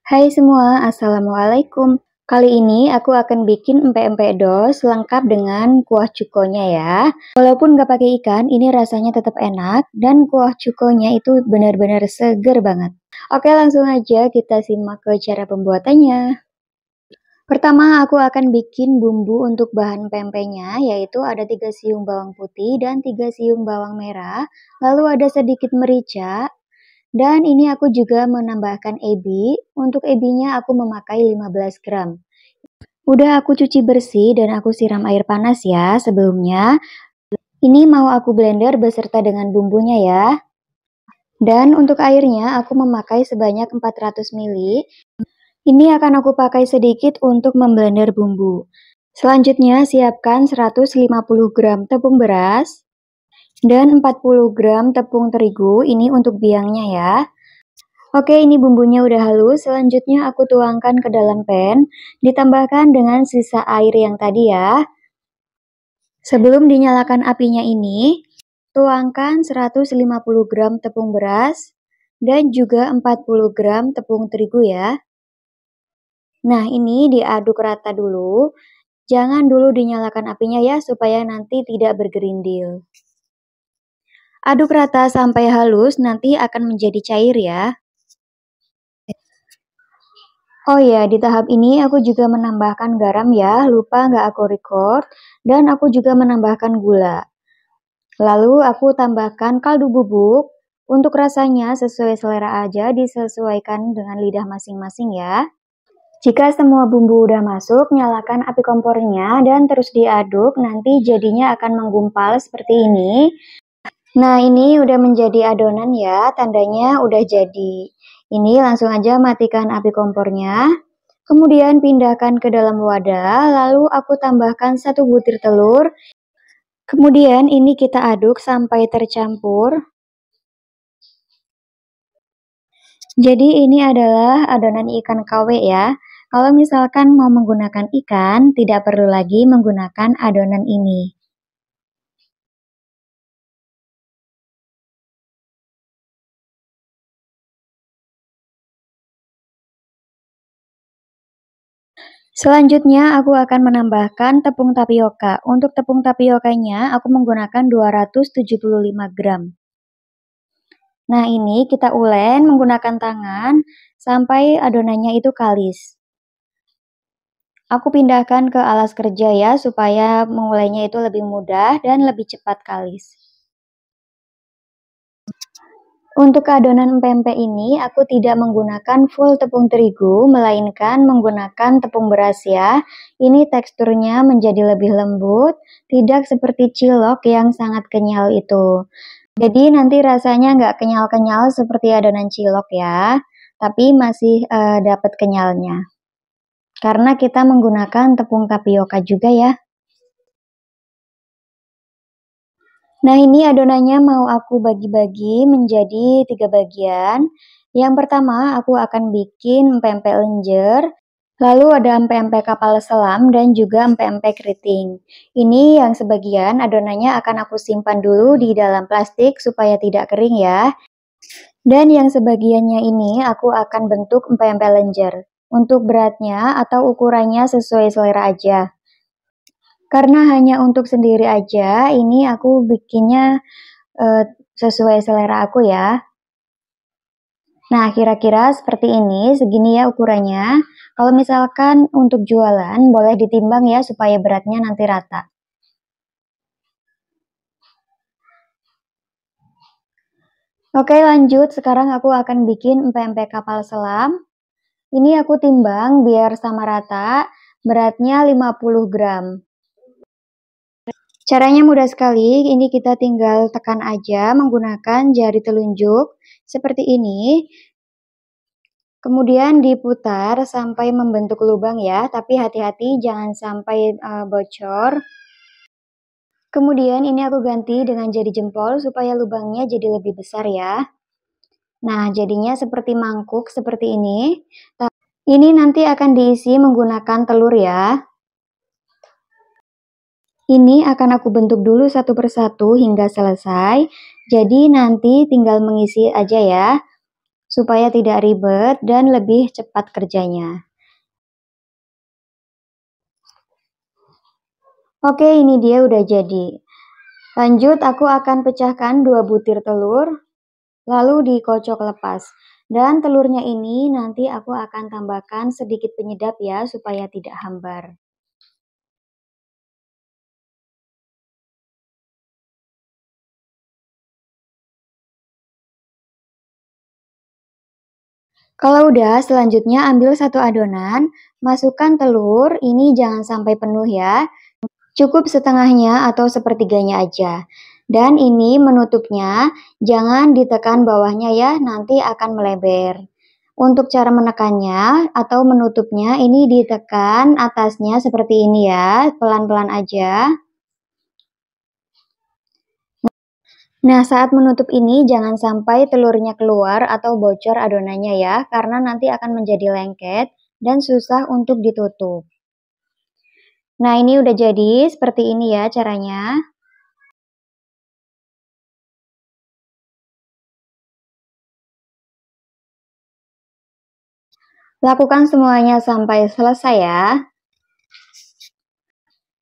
Hai semua, Assalamualaikum. Kali ini aku akan bikin empek-empek dos lengkap dengan kuah cukonya ya. Walaupun nggak pakai ikan, ini rasanya tetap enak dan kuah cukonya itu benar-benar seger banget. Oke, langsung aja kita simak ke cara pembuatannya. Pertama, aku akan bikin bumbu untuk bahan pempeknya, yaitu ada 3 siung bawang putih dan 3 siung bawang merah, lalu ada sedikit merica, dan ini aku juga menambahkan ebi. Untuk ebinya aku memakai 15 gram. Udah aku cuci bersih dan aku siram air panas ya sebelumnya. Ini mau aku blender beserta dengan bumbunya ya. Dan untuk airnya aku memakai sebanyak 400 ml. Ini akan aku pakai sedikit untuk memblender bumbu. Selanjutnya siapkan 150 gram tepung beras dan 40 gram tepung terigu, ini untuk biangnya ya. Oke, ini bumbunya udah halus. Selanjutnya aku tuangkan ke dalam pan, ditambahkan dengan sisa air yang tadi ya. Sebelum dinyalakan apinya ini, tuangkan 150 gram tepung beras dan juga 40 gram tepung terigu ya. Nah, ini diaduk rata dulu. Jangan dulu dinyalakan apinya ya, supaya nanti tidak bergerindil. Aduk rata sampai halus, nanti akan menjadi cair ya. Oh ya, di tahap ini aku juga menambahkan garam ya, lupa nggak aku record. Dan aku juga menambahkan gula. Lalu aku tambahkan kaldu bubuk. Untuk rasanya sesuai selera aja, disesuaikan dengan lidah masing-masing ya. Jika semua bumbu udah masuk, nyalakan api kompornya dan terus diaduk, nanti jadinya akan menggumpal seperti ini. Nah, ini udah menjadi adonan ya, tandanya udah jadi. Ini langsung aja matikan api kompornya. Kemudian pindahkan ke dalam wadah, lalu aku tambahkan 1 butir telur. Kemudian ini kita aduk sampai tercampur. Jadi ini adalah adonan ikan KW ya. Kalau misalkan mau menggunakan ikan, tidak perlu lagi menggunakan adonan ini. Selanjutnya aku akan menambahkan tepung tapioka. Untuk tepung tapiokanya aku menggunakan 275 gram. Nah, ini kita ulen menggunakan tangan sampai adonannya itu kalis. Aku pindahkan ke alas kerja ya, supaya mengulainya itu lebih mudah dan lebih cepat kalis. Untuk adonan pempek ini, aku tidak menggunakan full tepung terigu, melainkan menggunakan tepung beras ya. Ini teksturnya menjadi lebih lembut, tidak seperti cilok yang sangat kenyal itu. Jadi nanti rasanya nggak kenyal-kenyal seperti adonan cilok ya, tapi masih dapat kenyalnya. Karena kita menggunakan tepung tapioka juga ya. Nah, ini adonannya mau aku bagi-bagi menjadi 3 bagian. Yang pertama, aku akan bikin empek-empek lenjer. Lalu ada empek-empek kapal selam dan juga empek-empek keriting. Ini yang sebagian adonannya akan aku simpan dulu di dalam plastik supaya tidak kering ya. Dan yang sebagiannya ini aku akan bentuk empek-empek lenjer. Untuk beratnya atau ukurannya sesuai selera aja. Karena hanya untuk sendiri aja, ini aku bikinnya sesuai selera aku ya. Nah, kira-kira seperti ini, segini ya ukurannya. Kalau misalkan untuk jualan, boleh ditimbang ya supaya beratnya nanti rata. Oke, lanjut. Sekarang aku akan bikin empek-empek kapal selam. Ini aku timbang biar sama rata, beratnya 50 gram. Caranya mudah sekali, ini kita tinggal tekan aja menggunakan jari telunjuk, seperti ini. Kemudian diputar sampai membentuk lubang ya, tapi hati-hati jangan sampai bocor. Kemudian ini aku ganti dengan jari jempol supaya lubangnya jadi lebih besar ya. Nah, jadinya seperti mangkuk seperti ini. Ini nanti akan diisi menggunakan telur ya. Ini akan aku bentuk dulu satu persatu hingga selesai. Jadi nanti tinggal mengisi aja ya. supaya tidak ribet dan lebih cepat kerjanya. Oke, ini dia udah jadi. Lanjut, aku akan pecahkan 2 butir telur, lalu dikocok lepas. Dan telurnya ini nanti aku akan tambahkan sedikit penyedap ya, supaya tidak hambar. Kalau udah, selanjutnya ambil satu adonan, masukkan telur, ini jangan sampai penuh ya. Cukup setengahnya atau sepertiganya aja. Dan ini menutupnya, jangan ditekan bawahnya ya, nanti akan melebar. Untuk cara menekannya atau menutupnya, ini ditekan atasnya seperti ini ya, pelan-pelan aja. Nah, saat menutup ini jangan sampai telurnya keluar atau bocor adonannya ya, karena nanti akan menjadi lengket dan susah untuk ditutup. Nah, ini udah jadi, seperti ini ya caranya. Lakukan semuanya sampai selesai ya.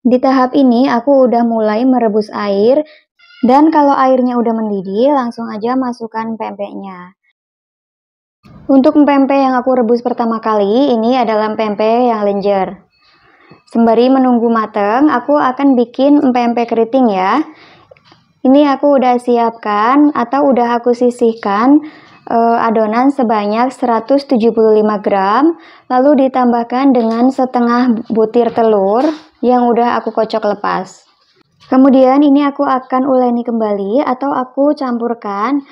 Di tahap ini aku udah mulai merebus air, dan kalau airnya udah mendidih, langsung aja masukkan pempeknya. Untuk pempek yang aku rebus pertama kali, ini adalah pempek yang lenjer. Sembari menunggu mateng, aku akan bikin pempek keriting ya. Ini aku udah siapkan atau udah aku sisihkan adonan sebanyak 175 gram, lalu ditambahkan dengan setengah butir telur yang udah aku kocok lepas. Kemudian ini aku akan uleni kembali atau aku campurkan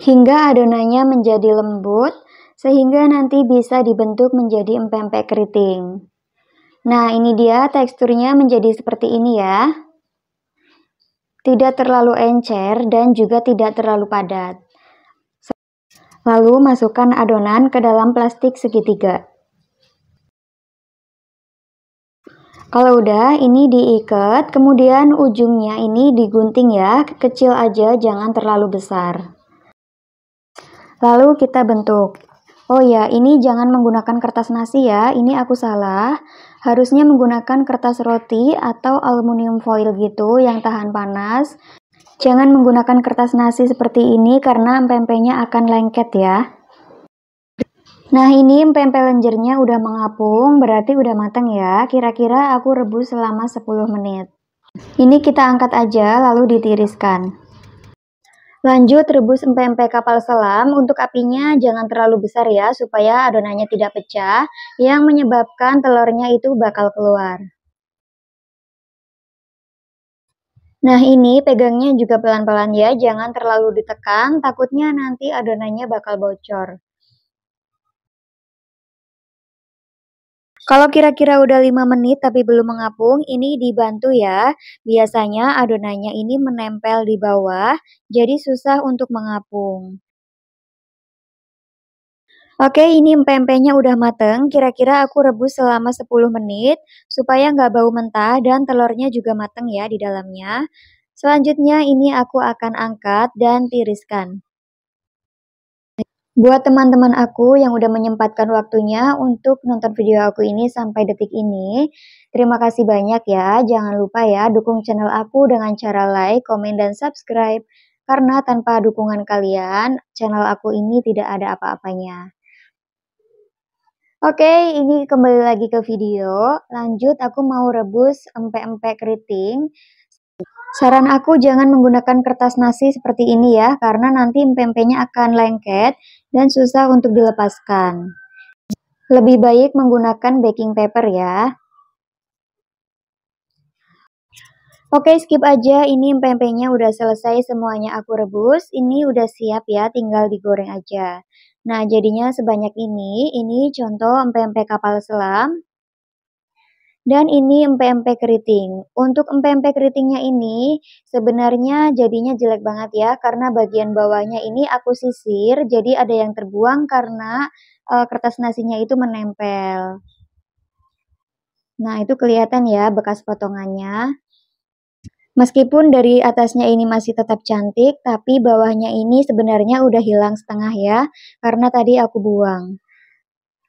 hingga adonannya menjadi lembut, sehingga nanti bisa dibentuk menjadi empek-empek keriting. Nah, ini dia teksturnya menjadi seperti ini ya. Tidak terlalu encer dan juga tidak terlalu padat. Lalu masukkan adonan ke dalam plastik segitiga. Kalau udah, ini diikat, kemudian ujungnya ini digunting ya, kecil aja, jangan terlalu besar. Lalu kita bentuk. Oh ya, ini jangan menggunakan kertas nasi ya, ini aku salah. Harusnya menggunakan kertas roti atau aluminium foil gitu yang tahan panas. Jangan menggunakan kertas nasi seperti ini karena pempeknya akan lengket ya. Nah, ini pempek lenjernya udah mengapung, berarti udah matang ya. Kira-kira aku rebus selama 10 menit. Ini kita angkat aja, lalu ditiriskan. Lanjut rebus empek-empek kapal selam. Untuk apinya jangan terlalu besar ya, supaya adonannya tidak pecah, yang menyebabkan telurnya itu bakal keluar. Nah, ini pegangnya juga pelan-pelan ya, jangan terlalu ditekan, takutnya nanti adonannya bakal bocor. Kalau kira-kira udah 5 menit tapi belum mengapung, ini dibantu ya. Biasanya adonannya ini menempel di bawah, jadi susah untuk mengapung. Oke, ini empek-empeknya udah mateng. Kira-kira aku rebus selama 10 menit, supaya nggak bau mentah dan telurnya juga mateng ya di dalamnya. Selanjutnya ini aku akan angkat dan tiriskan. Buat teman-teman aku yang udah menyempatkan waktunya untuk nonton video aku ini sampai detik ini, terima kasih banyak ya. Jangan lupa ya dukung channel aku dengan cara like, komen, dan subscribe. Karena tanpa dukungan kalian, channel aku ini tidak ada apa-apanya. Oke, ini kembali lagi ke video. Lanjut, aku mau rebus empek-empek keriting. Saran aku jangan menggunakan kertas nasi seperti ini ya, karena nanti empek-empeknya akan lengket dan susah untuk dilepaskan. Lebih baik menggunakan baking paper ya. Oke, skip aja, ini empek-empeknya udah selesai semuanya aku rebus. Ini udah siap ya, tinggal digoreng aja. Nah, jadinya sebanyak ini contoh empek-empek kapal selam. Dan ini empek-empek keriting. Untuk empek-empek keritingnya ini sebenarnya jadinya jelek banget ya, karena bagian bawahnya ini aku sisir, jadi ada yang terbuang karena kertas nasinya itu menempel. Nah, itu kelihatan ya bekas potongannya. Meskipun dari atasnya ini masih tetap cantik, tapi bawahnya ini sebenarnya udah hilang setengah ya, karena tadi aku buang.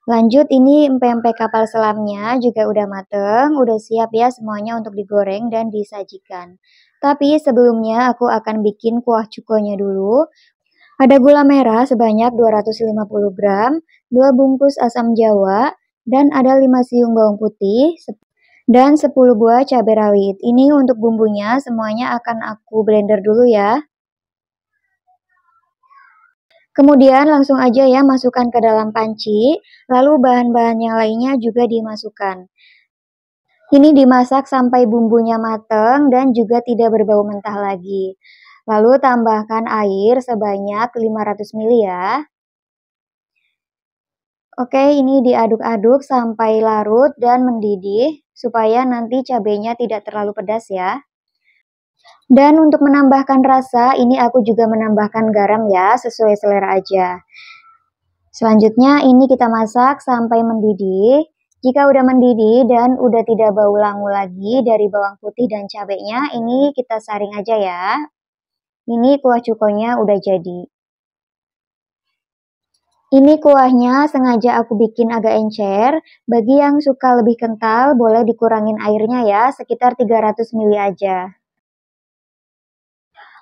Lanjut, ini empek-empek kapal selamnya juga udah mateng, udah siap ya semuanya untuk digoreng dan disajikan. Tapi sebelumnya aku akan bikin kuah cukonya dulu. Ada gula merah sebanyak 250 gram, 2 bungkus asam jawa, dan ada 5 siung bawang putih, dan 10 buah cabai rawit. Ini untuk bumbunya semuanya akan aku blender dulu ya. Kemudian langsung aja ya masukkan ke dalam panci, lalu bahan-bahan yang lainnya juga dimasukkan. Ini dimasak sampai bumbunya mateng dan juga tidak berbau mentah lagi. Lalu tambahkan air sebanyak 500 ml ya. Oke, ini diaduk-aduk sampai larut dan mendidih, supaya nanti cabenya tidak terlalu pedas ya. Dan untuk menambahkan rasa, ini aku juga menambahkan garam ya, sesuai selera aja. Selanjutnya ini kita masak sampai mendidih. Jika udah mendidih dan udah tidak bau langu lagi dari bawang putih dan cabenya, ini kita saring aja ya. Ini kuah cukonya udah jadi. Ini kuahnya sengaja aku bikin agak encer. Bagi yang suka lebih kental, boleh dikurangin airnya ya, sekitar 300 ml aja.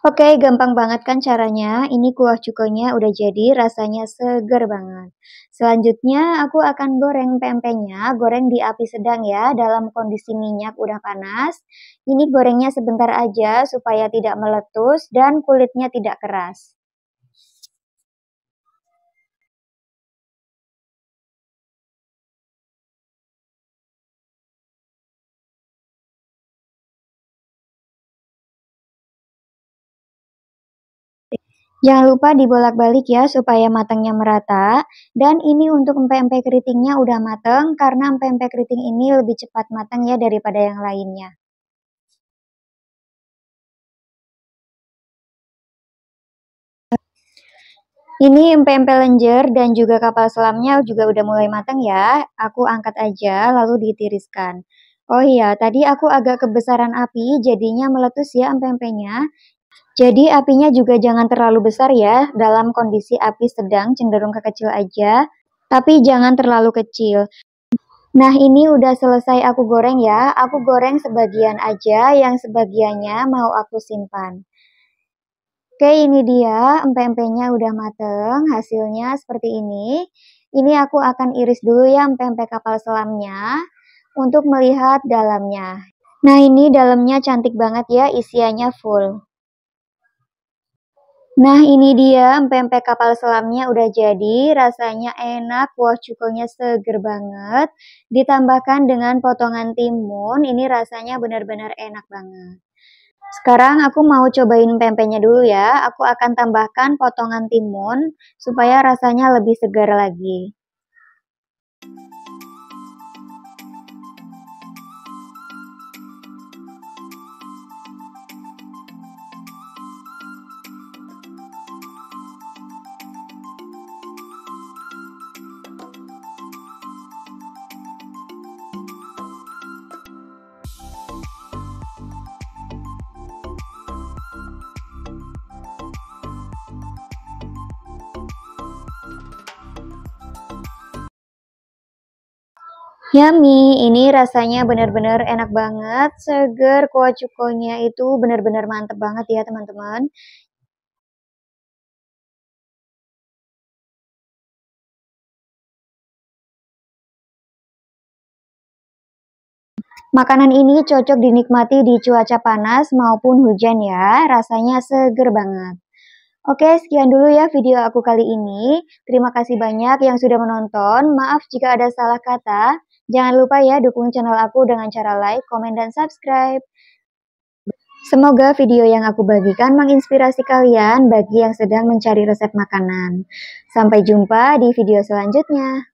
Oke, gampang banget kan caranya? Ini kuah cukonya udah jadi, rasanya seger banget. Selanjutnya aku akan goreng pempeknya, goreng di api sedang ya, dalam kondisi minyak udah panas. Ini gorengnya sebentar aja supaya tidak meletus dan kulitnya tidak keras. Jangan lupa dibolak-balik ya supaya matangnya merata. Dan ini untuk empek-empek keritingnya udah mateng karena empek-empek keriting ini lebih cepat matang ya daripada yang lainnya. Ini empek-empek lenjer dan juga kapal selamnya juga udah mulai matang ya. Aku angkat aja lalu ditiriskan. Oh iya, tadi aku agak kebesaran api jadinya meletus ya empek-empeknya. Jadi apinya juga jangan terlalu besar ya, dalam kondisi api sedang cenderung kekecil aja, tapi jangan terlalu kecil. Nah ini udah selesai aku goreng ya, aku goreng sebagian aja, yang sebagiannya mau aku simpan. Oke, ini dia empek-empeknya udah mateng, hasilnya seperti ini. Ini aku akan iris dulu ya empek-empek kapal selamnya untuk melihat dalamnya. Nah ini dalamnya cantik banget ya, isiannya full. Nah ini dia empek-empek kapal selamnya udah jadi, rasanya enak, kuah cukonya seger banget. Ditambahkan dengan potongan timun, ini rasanya benar-benar enak banget. Sekarang aku mau cobain pempeknya dulu ya. Aku akan tambahkan potongan timun supaya rasanya lebih segar lagi. Yummy, ini rasanya benar-benar enak banget, seger, kuah cukonya itu benar-benar mantep banget ya teman-teman. Makanan ini cocok dinikmati di cuaca panas maupun hujan ya, rasanya seger banget. Oke, sekian dulu ya video aku kali ini. Terima kasih banyak yang sudah menonton. Maaf jika ada salah kata. Jangan lupa ya dukung channel aku dengan cara like, komen, dan subscribe. Semoga video yang aku bagikan menginspirasi kalian bagi yang sedang mencari resep makanan. Sampai jumpa di video selanjutnya.